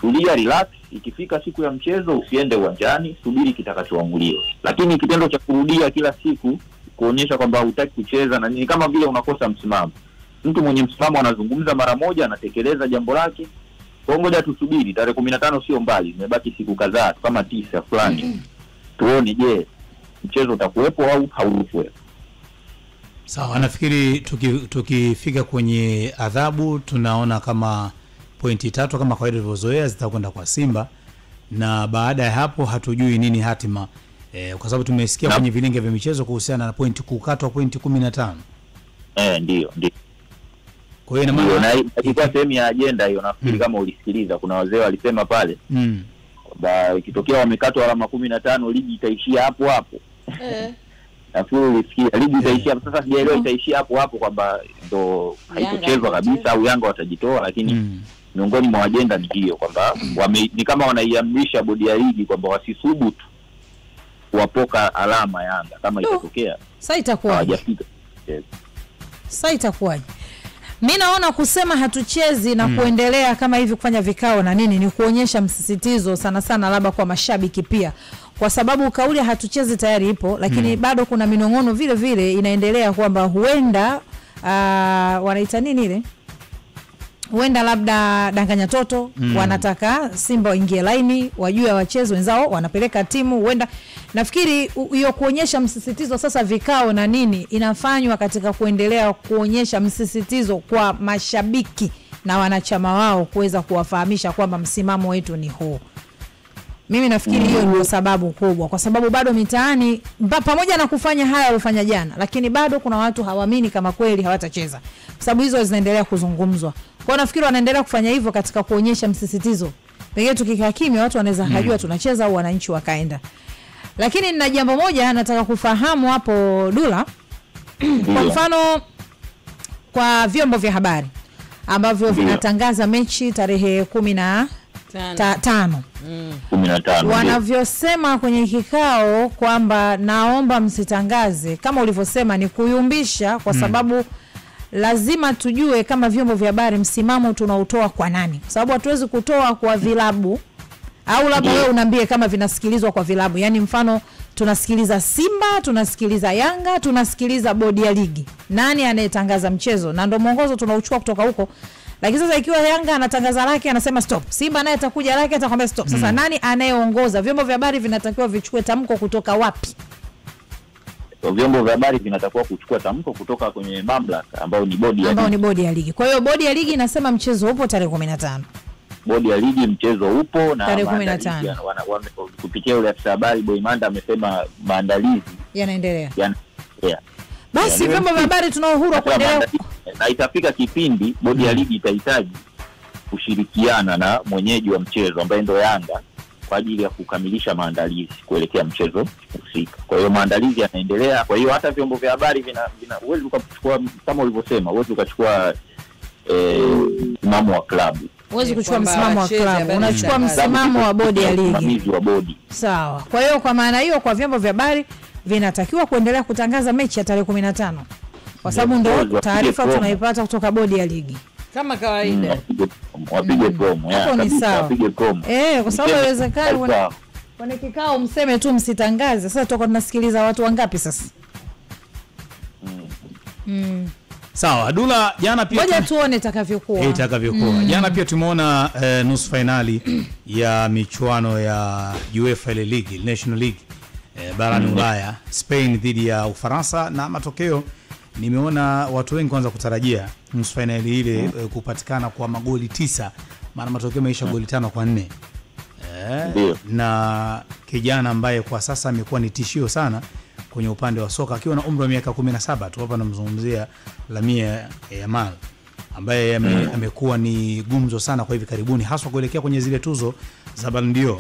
Tulia, relax, ikifika siku ya mchezo usiende uwanjani, subiri kitakachoamuliwa. Lakini kitendo cha kurudia kila siku kuonyesha kwamba hutaki kucheza na nini, kama vile unakosa msimamo. Mtu mwenye msimamo anazungumza mara moja, anatekeleza jambo lake. Kwa ngoja tusubiri, tarehe 15 sio mbali, imebaki siku kadhaa kama 9 fulani. Tuone je, mchezo utakuwepo au haukuwepo. Sawa, nafikiri tukifika kwenye adhabu tunaona kama pointi 3 kama kawaida tulivyozoea zitakwenda kwa Simba, na baada ya hapo hatujui nini hatima. Kwa sababu tumesikia kwenye vilinge vya michezo kuhusiana na pointi kukatwa pointi 15. Ndio. Kwa hiyo na ilikuwa sehemu ya agenda hiyo, nafikiri kama ulisikiliza kuna wazee walisema pale kwamba ikitokea wamekatwa alama 15 ligi itaishia hapo. Nafikiri ulisikia ligi itaishia sasa, sijaelewa itaishia hapo kwamba ndo haitochezwa kabisa au Yanga watajitoa, lakini miongoni mwa agenda ni hiyo kwamba ni kama wanaiamrisha bodi ya ligi kwamba wasisubutu kuwapoka alama Yanga kama itatokea. Sasa itakuwaje? Mimi naona kusema hatuchezi na kuendelea kama hivi kufanya vikao na nini ni kuonyesha msisitizo sana labda kwa mashabiki pia, kwa sababu kauli hatuchezi tayari ipo, lakini bado kuna minong'ono vile inaendelea kwamba huenda wanaita nini ile, huenda labda danganya toto wanataka Simba waingie laini wajue wacheze wenzao wanapeleka timu. Huenda nafikiri hiyo kuonyesha msisitizo sasa vikao na nini inafanywa katika kuendelea kuonyesha msisitizo kwa mashabiki na wanachama wao kuweza kuwafahamisha kwamba msimamo wetu ni huu. Mimi nafikiri hiyo ndio sababu kubwa, kwa sababu bado mitaani pamoja na kufanya haya walifanya jana, lakini bado kuna watu hawaamini kama kweli hawatacheza. Sababu hizo zinaendelea kuzungumzwa. Kwa nafikiri wanaendelea kufanya hivyo katika kuonyesha msisitizo. Pengine tukikaa kimya watu wanaweza hajua tunacheza au wananchi wakaenda. Lakini nina jambo moja nataka kufahamu hapo Dula. Kwa mfano kwa vyombo vya habari ambavyo vinatangaza mechi tarehe 15 wanavyosema kwenye kikao kwamba naomba msitangaze, kama ulivyosema ni kuyumbisha, kwa sababu lazima tujue kama vyombo vya habari msimamo tunautoa kwa nani, kwa sababu hatuwezi kutoa kwa vilabu au labda wewe unaambie kama vinasikilizwa kwa vilabu. Yani mfano tunasikiliza Simba, tunasikiliza Yanga, tunasikiliza bodi ya ligi, nani anayetangaza mchezo, na ndio mwongozo tunauchukua kutoka huko. Lakini sasa ikiwa Yanga anatangaza lake anasema stop, Simba naye atakuja lake atakwambia stop. Sasa nani anayeongoza? Vyombo vya habari vinatakiwa vichukue tamko kutoka wapi? vyombo vya habari vinatakiwa kuchukua tamko kutoka kwenye mamlaka ambao ni bodi ya ligi. Kwa hiyo bodi ya ligi inasema mchezo upo tarehe 15. Bodi ya ligi mchezo upo na tarehe 15. Kupitia yule afisa habari Boimanda amesema maandalizi yanaendelea. Basi vyombo vya habari tuna uhuru kuendelea, na itafika kipindi bodi ya ligi itahitaji kushirikiana na mwenyeji wa mchezo ambaye ndio Yanga kwa ajili ya kukamilisha maandalizi kuelekea mchezo husika. Kwa hiyo maandalizi yanaendelea. Kwa hiyo hata vyombo vya habari uwezi ukachukua kama ulivyosema, uwezi ukachukua msimamo wa klabu. Uwezi kuchukua msimamo wa klabu, unachukua msimamo wa bodi ya ligi. Sawa. Kwa hiyo kwa maana hiyo kwa vyombo vya habari vinatakiwa kuendelea kutangaza mechi ya tarehe 15. Kwa sababu ndio taarifa tunaipata kutoka bodi ya ligi. Kama kawaida. Wapige promo. Wapige promo. Kwa sababu inawezekana kwenye kikao mseme tu msitangaze. Sasa tutakuwa tunasikiliza watu wangapi sasa? Sawa, Dula, jana pia ngoja tuone itakavyokuwa. Jana pia tumeona nusu finali ya michuano ya UEFA League, National League barani Ulaya, Spain dhidi ya Ufaransa, na matokeo nimeona watu wengi kwanza kutarajia nusu finali ile kupatikana kwa magoli 9, maana matokeo yameisha goli 5-4. Na kijana ambaye kwa sasa amekuwa ni tishio sana kwenye upande wa soka akiwa na umri wa miaka 17 tu, hapa namzungumzia Lamine Yamal ambaye amekuwa ni gumzo sana kwa hivi karibuni, haswa kuelekea kwenye zile tuzo za Ballon d'Or,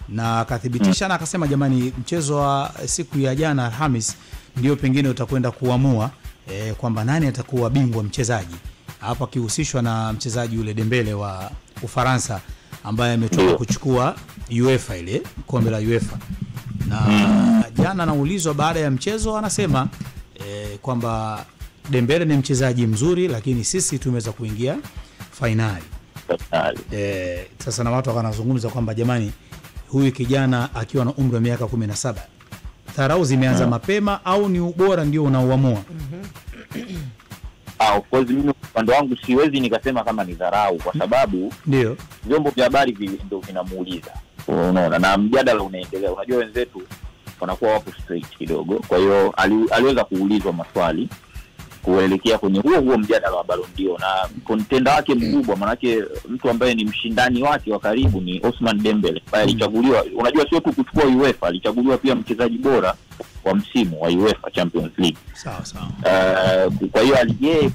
na akathibitisha na akasema jamani, mchezo wa siku ya jana Alhamis ndio pengine utakwenda kuamua kwamba nani atakuwa bingwa mchezaji, hapa akihusishwa na mchezaji yule Dembele wa Ufaransa ambaye ametoka kuchukua UEFA ile kombe la UEFA. Na jana anaulizwa baada ya mchezo, anasema kwamba Dembele ni mchezaji mzuri, lakini sisi tumeweza kuingia finali. Sasa na watu wanazungumza kwamba jamani, huyu kijana akiwa na umri wa miaka 17, dharau zimeanza mapema au ni ubora ndio unaoamua? Of course mimi upande wangu siwezi nikasema kama ni dharau, kwa sababu ndio vyombo vya habari ndio vinamuuliza. Unaona, na mjadala unaendelea. Unajua wenzetu wanakuwa wapo straight kidogo. Kwa hiyo aliweza kuulizwa maswali kuelekea kwenye huo mjadala wa Ballon d'Or, na contender wake mkubwa, manake mtu ambaye ni mshindani wake wa karibu ni Ousmane Dembele ambaye alichaguliwa. Unajua sio tu kuchukua UEFA, alichaguliwa pia mchezaji bora wa msimu wa UEFA Champions League. Sawa. Kwa hiyo yeye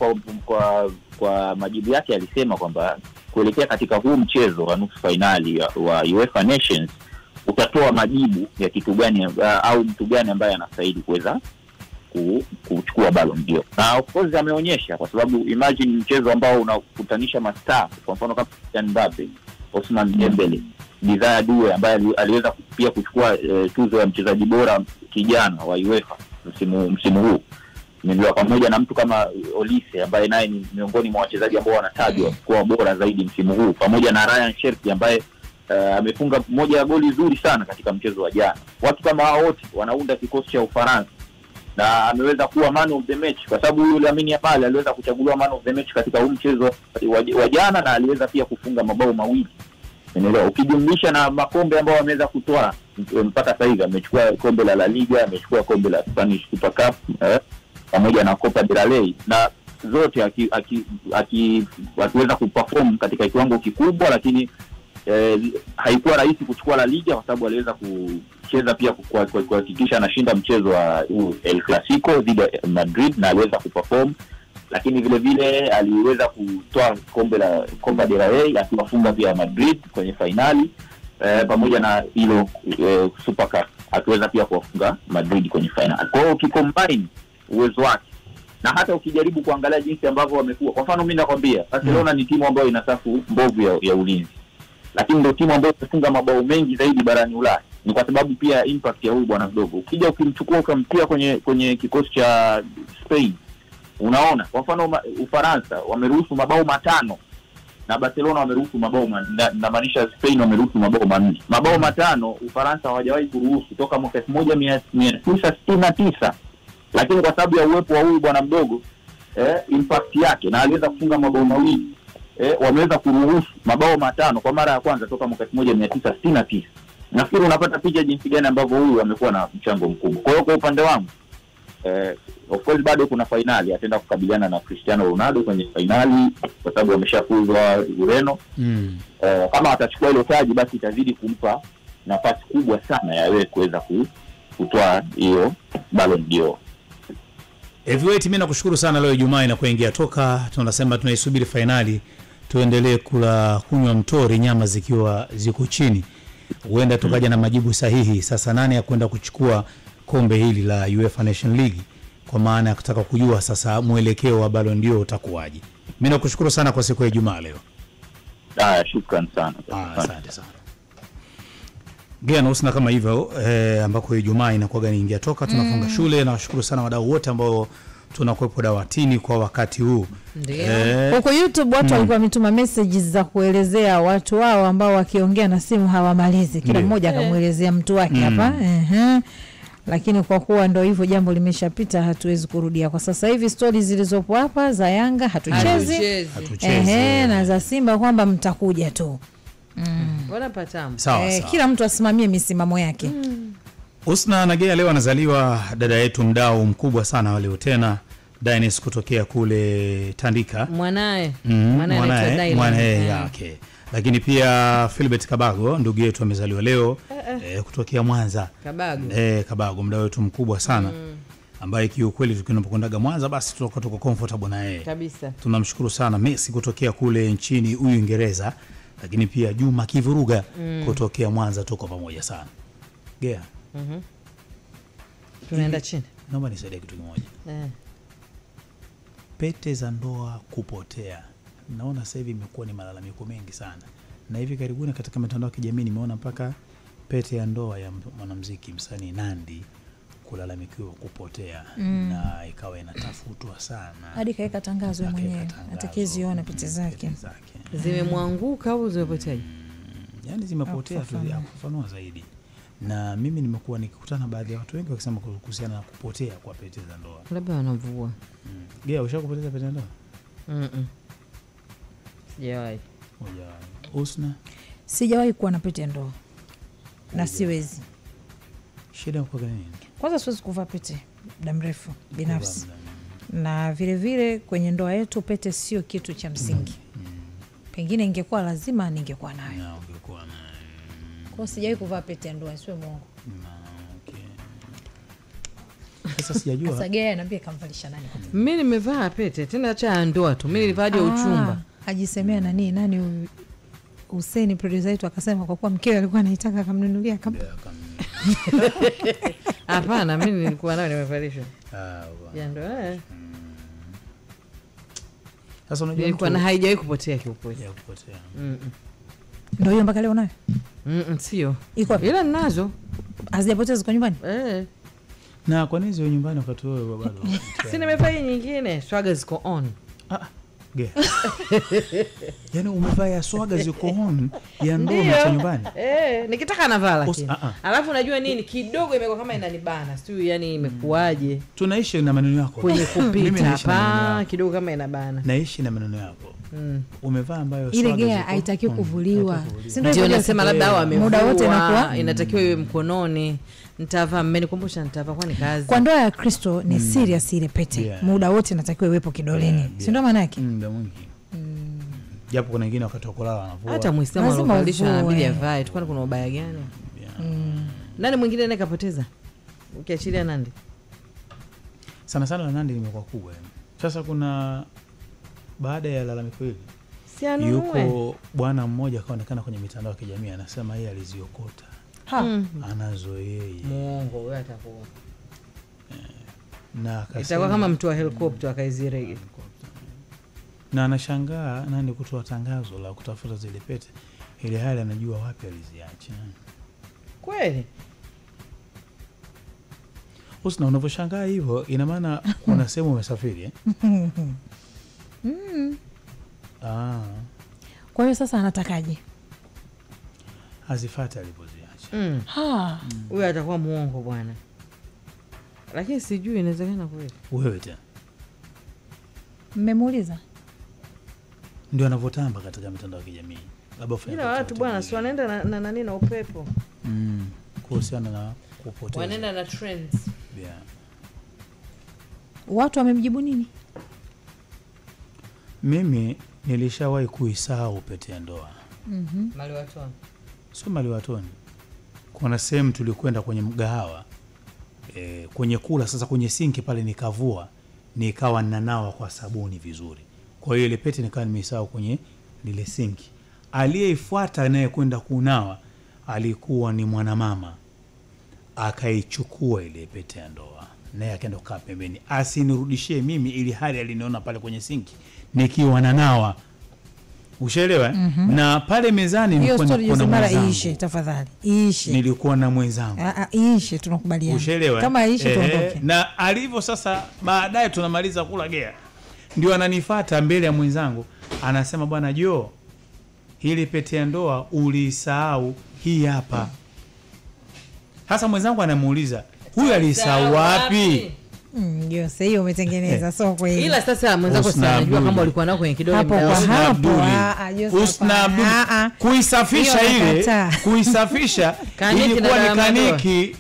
kwa majibu yake alisema kwamba kuelekea katika huu mchezo wa nusu finali wa UEFA Nations utatoa majibu ya kitu gani au mtu gani ambaye anastahili kuweza kuchukua Ballon d'Or. Na of course ameonyesha, kwa sababu imagine mchezo ambao unakutanisha mastaa, kwa mfano kama Mbappe, Ousmane Dembele, Desire Due ambaye aliweza pia kuchukua tuzo ya mchezaji bora kijana wa UEFA msimu huu, ndio pamoja na mtu kama Olise ambaye naye ni miongoni mwa wachezaji ambao wanatajwa kuwa bora zaidi msimu huu, pamoja na Ryan Cherki ambaye amefunga moja ya goli nzuri sana katika mchezo wa jana. Watu kama hao wote wanaunda kikosi cha Ufaransa, na ameweza kuwa man of the match, kwa sababu yule Lamine Yamal aliweza kuchaguliwa man of the match katika huu mchezo wa jana, na aliweza pia kufunga mabao mawili. Unaelewa, ukijumlisha na makombe ambayo ameweza kutoa mpaka sasa hivi, amechukua kombe la La Liga, amechukua kombe la Spanish Super Cup pamoja na Copa del Rey, na zote akiweza kuperform katika kiwango kikubwa, lakini haikuwa rahisi kuchukua La Liga kwa sababu aliweza kucheza pia kuhakikisha anashinda mchezo wa El Clasico dhidi ya Madrid, na aliweza kuperform, lakini vile vile aliweza kutoa kombe la Copa del Rey akiwafunga pia Madrid kwenye finali, pamoja na hilo Super Cup akiweza pia kuwafunga Madrid kwenye finali. Kwa hiyo ukicombine uwezo wake na hata ukijaribu kuangalia jinsi ambavyo wamekuwa, kwa mfano mimi nakwambia Barcelona ni timu ambayo ina safu mbovu ya ulinzi, lakini ndio timu ambayo imefunga mabao mengi zaidi barani Ulaya. Ni kwa sababu pia impact ya huyu bwana mdogo. Ukija ukimchukua ukamtia kwenye kikosi cha Spain, unaona kwa mfano Ufaransa wameruhusu mabao 5 na Barcelona wameruhusu mabao na maanisha Spain wameruhusu mabao 4. Mabao 5 Ufaransa hawajawahi kuruhusu toka mwaka 1969. Lakini kwa sababu ya uwepo wa huyu bwana mdogo impact yake, na aliweza kufunga mabao 2, wameweza kuruhusu mabao 5 kwa mara ya kwanza toka mwaka 1969. Nafikiri unapata picha jinsi gani ambavyo huyu amekuwa na mchango mkubwa. Kwa hiyo kwa upande wangu Of course bado kuna finali, ataenda kukabiliana na Cristiano Ronaldo kwenye finali kwa sababu ameshafuzwa Ureno. Kama atachukua ile taji basi itazidi kumpa nafasi kubwa sana ya yeye kuweza kutoa hiyo Ballon d'Or. Heavyweight, mimi nakushukuru sana leo Ijumaa inapoingia toka tunasema tunaisubiri finali, tuendelee kula kunywa mtori nyama zikiwa ziko chini. Huenda tukaja na majibu sahihi sasa nani ya kwenda kuchukua kombe hili la UEFA Nation League, kwa maana ya kutaka kujua sasa mwelekeo wa Ballon d'Or utakuwaje. Mimi nakushukuru sana kwa siku ya Ijumaa leo. Shukrani sana. Asante sana. Gea usina kama hivyo ambako Ijumaa inakuwa gani ingia toka tunafunga shule. Na washukuru sana wadau wote ambao tunakuepo dawatini kwa wakati huu. Huko YouTube watu walikuwa wametuma messages za kuelezea watu wao ambao wakiongea na simu hawamalizi. Kila mmoja akamuelezea mtu wake hapa. Lakini kwa kuwa ndio hivyo jambo limeshapita hatuwezi kurudia. Kwa sasa hivi stories zilizopo hapa za Yanga hatuchezi. Na za Simba kwamba mtakuja tu. Bora patamu. Sawa. Kila mtu asimamie misimamo yake. Usna na Gea leo anazaliwa dada yetu mdau mkubwa sana wale tena Dines kutokea kule Tandika. Mwanae yake. Lakini pia Philbert Kabago ndugu yetu amezaliwa leo kutokea Mwanza. Kabago mdau wetu mkubwa sana. Ambaye kiukweli tunapokondaga Mwanza basi tuko comfortable na yeye. Kabisa. Tunamshukuru sana Messi kutokea kule nchini Uingereza. Lakini pia Juma Kivuruga kutokea Mwanza, tuko pamoja sana. Gea. Tunaenda chini. Naomba nisaidie kitu kimoja. Pete za ndoa kupotea. Naona sasa hivi imekuwa ni malalamiko mengi sana. Na hivi karibuni katika mitandao ya kijamii nimeona mpaka pete ya ndoa ya mwanamuziki msanii Nandy kulalamikiwa kupotea na ikawa inatafutwa sana. Hadi kaeka tangazo mwenyewe atakeziona pete zake. Zimemwanguka au zimepotea? Yaani zimepotea tu kufafanua zaidi. Na mimi nimekuwa nikikutana baadhi ya watu wengi wakisema kuhusiana na kupotea kwa pete za ndoa. Labda wanavua. Gea, ushakupoteza pete za ndoa? Sijawahi. Usna? Sijawahi kuwa na pete ya ndoa. Na siwezi. Shida kwa nini? Kwanza siwezi kuvaa pete muda mrefu binafsi. Na vile vile kwenye ndoa yetu pete sio kitu cha msingi. Pengine ingekuwa lazima ningekuwa nayo. Kwa sijawahi kuvaa pete ya ndoa, siwe muongo. Sasa sijajua. Sasa Gea anambia kamvalisha nani kwa pete? Mimi nimevaa pete, tena acha ndoa tu. Mimi nilivaa hadi uchumba. Ajisemea nani Hussein producer wetu akasema kwa kuwa mkeo alikuwa anaitaka akamnunulia kama. Hapana, mimi nilikuwa nayo nimevalishwa. Ya ndoa. Sasa unajua nilikuwa na haijawahi kupotea kiukweli. Ndio hiyo mpaka leo nayo? Sio. Iko ila ninazo. Hazijapoteza kwa nyumbani? Na kwa nini zio nyumbani wakati wewe bado? Si nimevaa nyingine, swaga ziko on. Gea. Yaani umevaa ya swaga ziko on ya ndoa na nyumbani? Nikitaka navala lakini. Alafu unajua nini? Kidogo imekuwa kama inanibana. Sio yani imekuaje? Tunaishi na maneno yako. Kwenye kupita hapa kidogo kama inabana. Naishi na maneno yako. Umevaa ambayo ile Gea haitakiwi kuvuliwa. Si ndio nasema labda hao wamevua. Muda wote inakuwa inatakiwa iwe mkononi. Nitavaa, mmenikumbusha nitavaa kwani kazi. Kwa ndoa ya Kristo ni serious ile pete. Muda wote inatakiwa iwepo kidoleni. Si ndio maana yake? Muda mwingi. Japo kuna wengine wakati wa kulala wanavua. Hata Muislamu anavalisha anabidi avae. Tukana kuna ubaya gani? Nani mwingine naye kapoteza? Ukiachilia Nandy. Sana sana Nandy imekuwa kubwa. Sasa kuna baada ya lalamiko hili yuko bwana mmoja akaonekana kwenye mitandao ya kijamii anasema yeye aliziokota. Anazo yeye. Muongo wewe atakuwa. Na akasema itakuwa kama mtu wa helicopter akaizirege. Na anashangaa Nandy kutoa tangazo la kutafuta zile pete ili hali anajua wapi aliziacha. Kweli? Usna unavyoshangaa hivyo ina maana kuna sehemu umesafiri Kwa hiyo sasa anatakaje? Hazifuate alipoziacha. Huyo atakuwa muongo bwana. Lakini sijui inawezekana kweli. Wewe tena. Mmemuuliza? Ndio anavotamba katika mitandao ya kijamii. Labda ila watu bwana si wanaenda na nani na upepo. Kuhusiana na kupotea. Wanaenda na trends. Watu wamemjibu nini? Mimi nilishawahi kuisahau pete ya ndoa. Maliwatoni. Sio Maliwatoni. Kuna sehemu tulikwenda kwenye mgahawa. Kwenye kula sasa kwenye sinki pale nikavua, nikawa ninanawa kwa sabuni vizuri. Kwa hiyo ile pete nikawa nimesahau kwenye lile sinki. Aliyeifuata naye kwenda kunawa alikuwa ni mwanamama. Akaichukua ile pete ya ndoa. Naye akaenda kukaa pembeni. Asinirudishie mimi ili hali aliniona pale kwenye sinki nikiwa nanawa. Ushaelewa? Na pale mezani nilikuwa na mwenzangu. Iishe tafadhali. Iishe. Nilikuwa na mwenzangu. Iishe, tunakubaliana. Ushaelewa? Kama iishe tuondoke. Na alivyo sasa baadaye tunamaliza kula gea. Ndio ananifuata mbele ya mwenzangu, anasema bwana Jo, hili pete ya ndoa ulisahau hii hapa. Sasa mwenzangu anamuuliza, huyu alisahau wapi? Ndio, sasa hiyo umetengeneza sio kweli. Ila sasa mwenzako sasa anajua kama ulikuwa nao kwenye kidole hapo. Kuisafisha ile, kuisafisha ilikuwa ni kaniki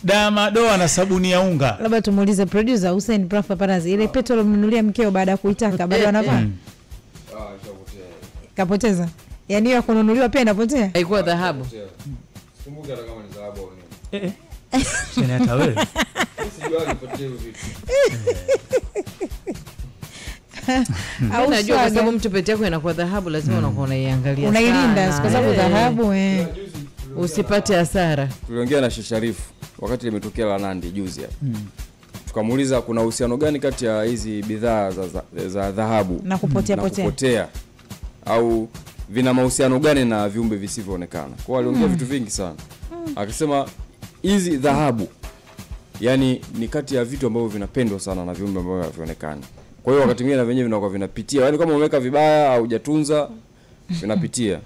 dama doa na sabuni ya unga. Labda tumuulize producer Hussein Prafa Parazi, ile pete alomnunulia mkeo baada ya kuitaka bado anavaa? Kapoteza. Yaani hiyo kununuliwa pia inapotea? Haikuwa dhahabu. Sikumbuki hata kama ni dhahabu au nini. Sina hata wewe. Sijui alipotea vipi. Au najua kwa sababu mtu pete yako inakuwa dhahabu lazima unakuwa unaiangalia sana. Unailinda kwa sababu dhahabu usipate hasara. Tuliongea na Sharifu wakati limetokea la Nandi juzi hapa. Tukamuuliza kuna uhusiano gani kati ya hizi bidhaa za dhahabu na kupotea au vina mahusiano gani na viumbe visivyoonekana. Kwa aliongea vitu vingi sana. Akisema hizi dhahabu yani ni kati ya vitu ambavyo vinapendwa sana na viumbe ambavyo havionekani. Kwa hiyo wakati mwingine na wenyewe vinakuwa vinapitia. Yaani kama umeweka vibaya au hujatunza vinapitia.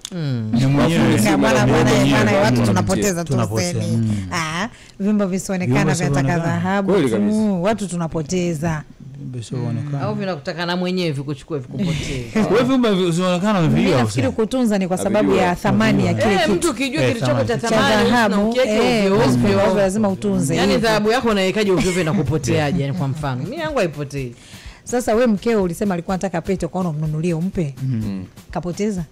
Ni mwenyewe maana watu tunapoteza tu seli. Viumbe visionekana vinataka dhahabu. Watu tunapoteza. Au vinakutaka na mwenyewe vikuchukue vikupotee. Wewe viumbe visionekana vivyo. Nafikiri kutunza ni kwa sababu ya thamani ya kile kitu. Mtu kijua kitu chako cha thamani dhahabu, ovyo lazima utunze. Yaani dhahabu yako unaikaje ovyo na kupoteaje? Yani kwa mfano mimi yangu haipotei. Sasa we mkeo ulisema alikuwa anataka pete ukaona umnunulie umpe. Kapoteza?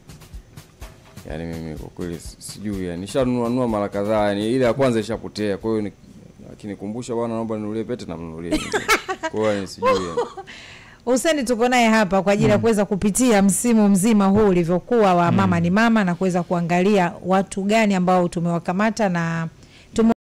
Yaani mimi kwa kweli sijui, yani nishanunua mara kadhaa, yani ile ya kwanza ishapotea. Kwa hiyo akinikumbusha bwana naomba ninunulie pete na mnunulie. Kwa hiyo sijui yani. Hussein tuko naye hapa kwa ajili ya kuweza kupitia msimu mzima huu ulivyokuwa wa mama ni mama na kuweza kuangalia watu gani ambao tumewakamata na